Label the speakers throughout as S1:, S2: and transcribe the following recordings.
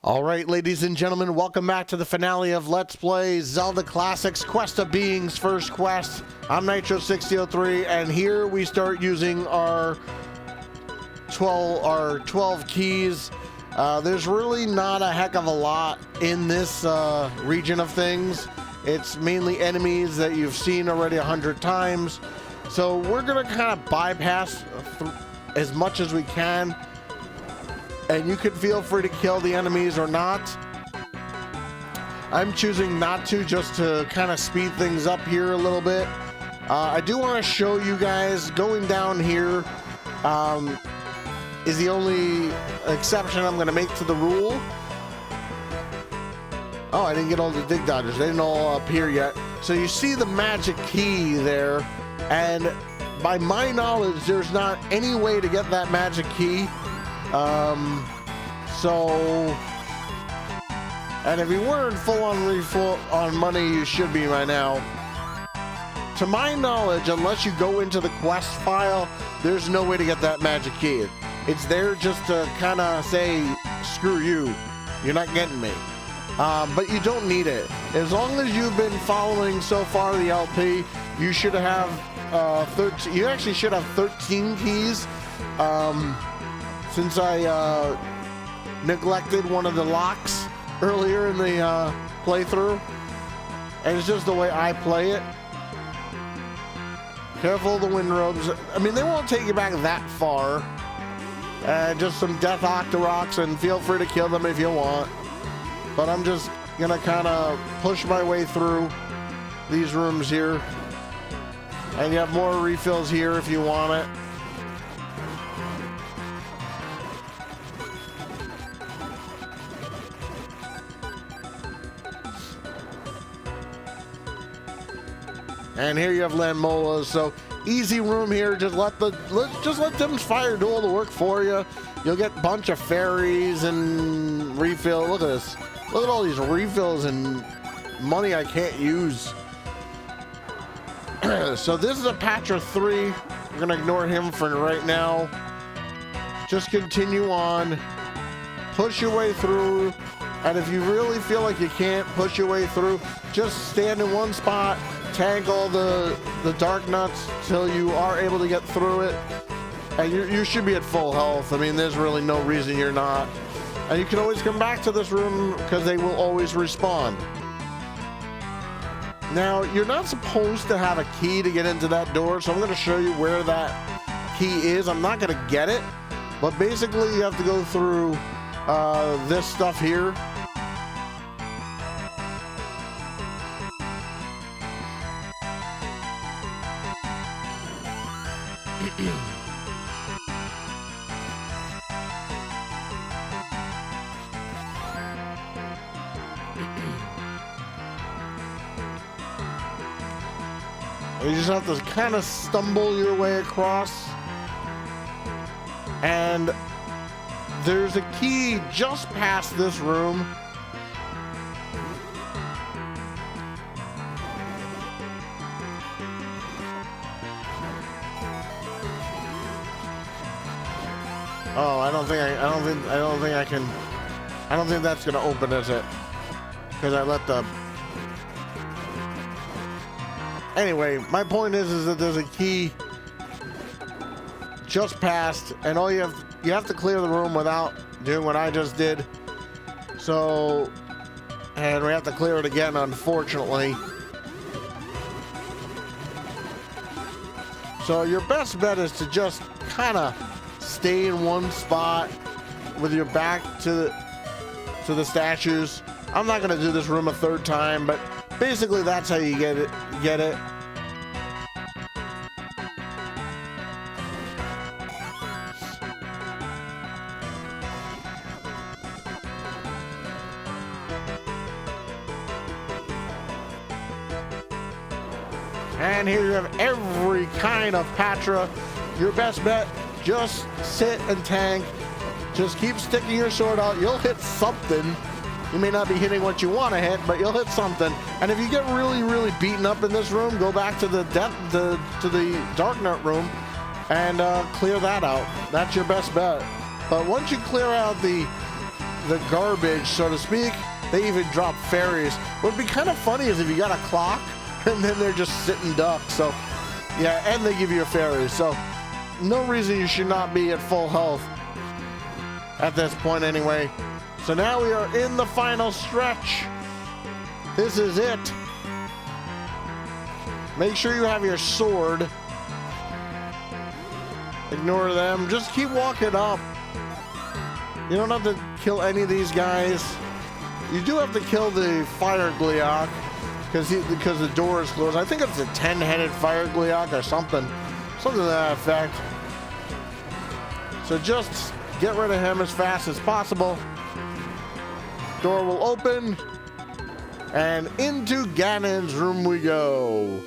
S1: All right, ladies and gentlemen, welcome back to the finale of Let's Play Zelda Classics Quest of Being's First Quest. I'm Nitro6003, and here we start using our 12 keys. There's really not a heck of a lot in this region of things. It's mainly enemies that you've seen already 100 times. So we're gonna kind of bypass as much as we can. And you can feel free to kill the enemies or not. I'm choosing not to, just to kind of speed things up here a little bit. I do want to show you guys going down here is the only exception I'm going to make to the rule. Oh, I didn't get all the dig dodgers. They didn't all appear yet. So you see the magic key there, and by my knowledge, there's not any way to get that magic key. And if you weren't full on money, you should be by now. To my knowledge, unless you go into the quest file, there's no way to get that magic key. It's there just to kind of say, screw you, you're not getting me. But you don't need it. As long as you've been following so far the LP, you should have 13. You actually should have 13 keys. Since I neglected one of the locks earlier in the playthrough, and it's just the way I play it. Careful of the wind robes. I mean, they won't take you back that far. Just some death octoroks, and feel free to kill them if you want. But I'm just gonna kind of push my way through these rooms here. And you have more refills here if you want it. And here you have Landmolas, so easy room here. Just let them fire do all the work for you. You'll get a bunch of fairies and refill. Look at this. Look at all these refills and money I can't use. So this is a Patra 3. We're gonna ignore him for right now. Just continue on. Push your way through. And if you really feel like you can't push your way through, just stand in one spot. Tank all the dark nuts till you are able to get through it, and you should be at full health. I mean, there's really no reason you're not. And you can always come back to this room because they will always respawn. Now, you're not supposed to have a key to get into that door, so I'm going to show you where that key is. I'm not going to get it, but basically you have to go through this stuff here. You just have to kind of stumble your way across. And there's a key just past this room. Oh, I don't think that's gonna open, is it? Because I let the... Anyway, my point is that there's a key just past, and all you have to clear the room without doing what I just did. So, and we have to clear it again, unfortunately. So your best bet is to just kind of stay in one spot with your back to the statues. I'm not going to do this room a third time, but basically that's how you get it. And here you have every kind of Patra. Your best bet, just sit and tank. Just keep sticking your sword out. You'll hit something. You may not be hitting what you want to hit, but you'll hit something. And if you get really, really beaten up in this room, go back to the Dark Nut room and clear that out. That's your best bet. But once you clear out the the garbage, so to speak. They even drop fairies. What would be kind of funny is if you got a clock and then they're just sitting ducks. So yeah, and they give you a fairy. So no reason you should not be at full health at this point anyway. So now we are in the final stretch. This is it. Make sure you have your sword. Ignore them. Just keep walking up. You don't have to kill any of these guys. You do have to kill the fire Gleeok because the door is closed. I think it's a 10-headed fire Gleeok or something to that effect. So just get rid of him as fast as possible. Door will open, and into Ganon's room we go.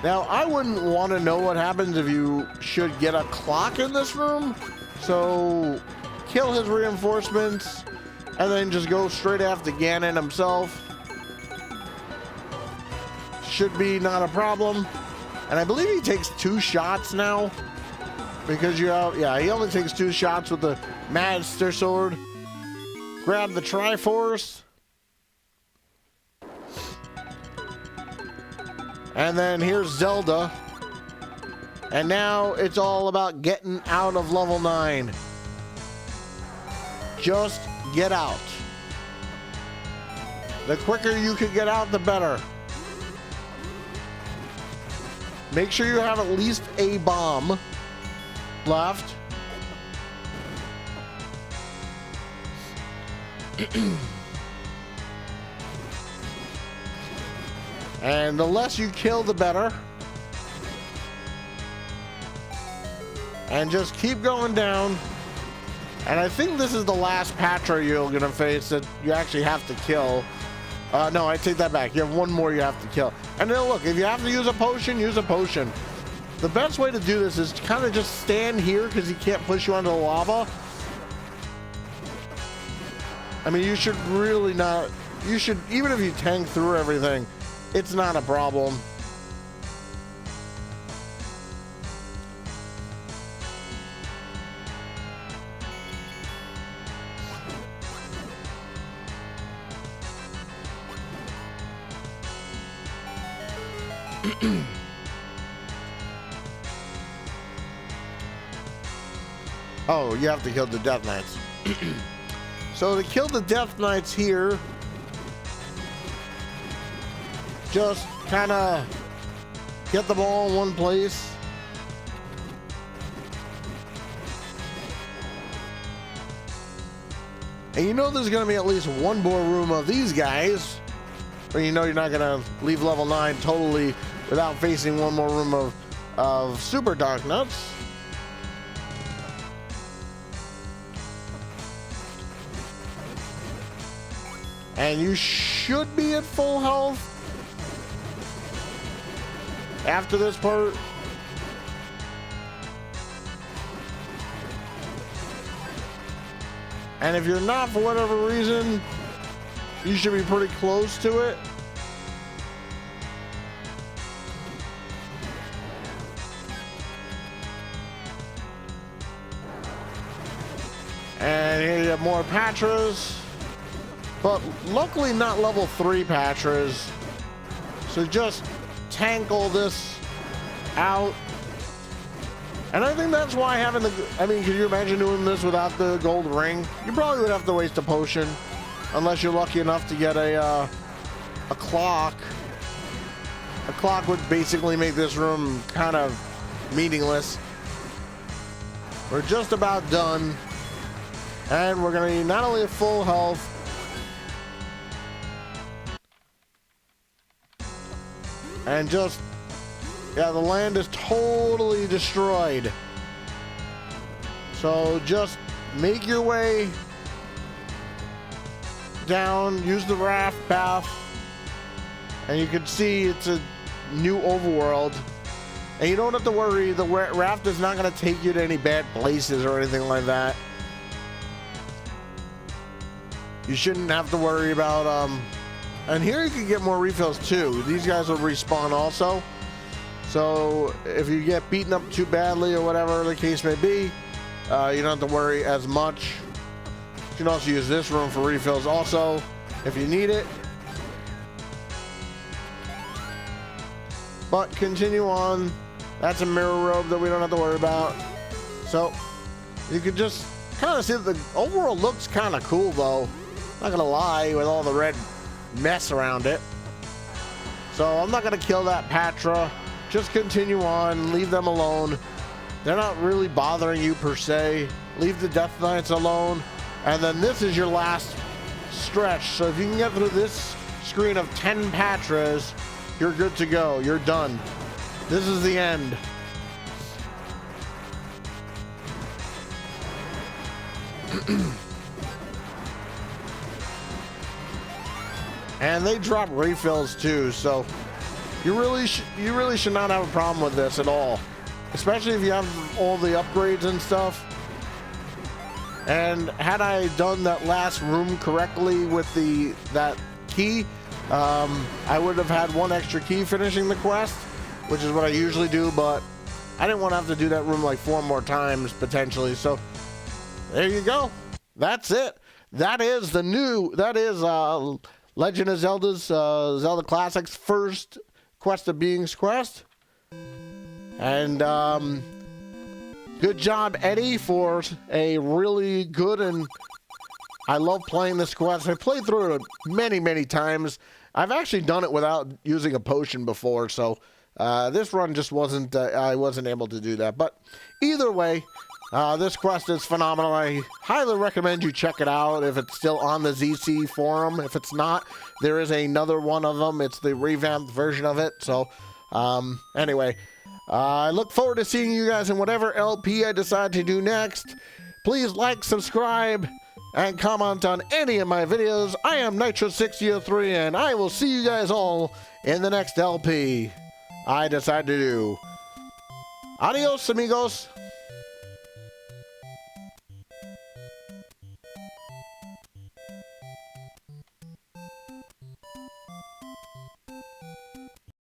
S1: Now, I wouldn't want to know what happens if you should get a clock in this room, so kill his reinforcements, and then just go straight after Ganon himself. Should be not a problem. And I believe he takes 2 shots now, because you have, yeah, he only takes 2 shots with the Master Sword. Grab the Triforce. And then here's Zelda. And now it's all about getting out of level 9. Just get out. The quicker you can get out, the better. Make sure you have at least a bomb left. And the less you kill, the better. And just keep going down. And I think this is the last Patra you're gonna face that you actually have to kill. No, I take that back. You have one more you have to kill. And then look, if you have to use a potion, use a potion. The best way to do this is kind of just stand here because he can't push you under the lava. I mean, you should really not, you should, even if you tank through everything, it's not a problem. Oh, you have to kill the Death Knights. So to kill the Death Knights here, just kind of get them all in one place. And you know there's going to be at least one more room of these guys. But you know you're not going to leave level 9 totally without facing one more room of Super Dark Nuts. And you should be at full health after this part. And if you're not, for whatever reason, you should be pretty close to it. And here you have more Patras. But luckily not level 3 Patras. So just tank all this out. And I think that's why having the, I mean, could you imagine doing this without the gold ring? You probably would have to waste a potion. Unless you're lucky enough to get a clock. A clock would basically make this room kind of meaningless. We're just about done. And we're going to need not only a full health, and just, yeah, the land is totally destroyed. So just make your way down, use the raft path, and you can see it's a new overworld. And you don't have to worry, the raft is not going to take you to any bad places or anything like that. You shouldn't have to worry about, and here you can get more refills too. These guys will respawn also. So if you get beaten up too badly or whatever the case may be, you don't have to worry as much. You can also use this room for refills also, if you need it. But continue on. That's a mirror robe that we don't have to worry about. So you can just kind of see that the overall looks kind of cool though. Not gonna lie, with all the red mess around it. So I'm not gonna kill that Patra. Just continue on, leave them alone. They're not really bothering you per se. Leave the Death Knights alone. And then this is your last stretch. So if you can get through this screen of 10 Patras, you're good to go. You're done. This is the end. And they drop refills too, so you really should not have a problem with this at all, especially if you have all the upgrades and stuff. And had I done that last room correctly with that key, I would have had one extra key finishing the quest, which is what I usually do, but I didn't want to have to do that room like 4 more times potentially. So there you go. That's it. That is Legend of Zelda's Zelda Classic's first Quest of Beings quest. And good job, Eddie, for a really good, and I love playing this quest. I played through it many times. I've actually done it without using a potion before, so this run just wasn't, I wasn't able to do that. But either way, this quest is phenomenal. I highly recommend you check it out if it's still on the ZC forum. If it's not, there is another one of them. It's the revamped version of it. So anyway, I look forward to seeing you guys in whatever LP I decide to do next. Please like, subscribe, and comment on any of my videos. I am Nitro6003, and I will see you guys all in the next LP I decide to do. Adios, amigos.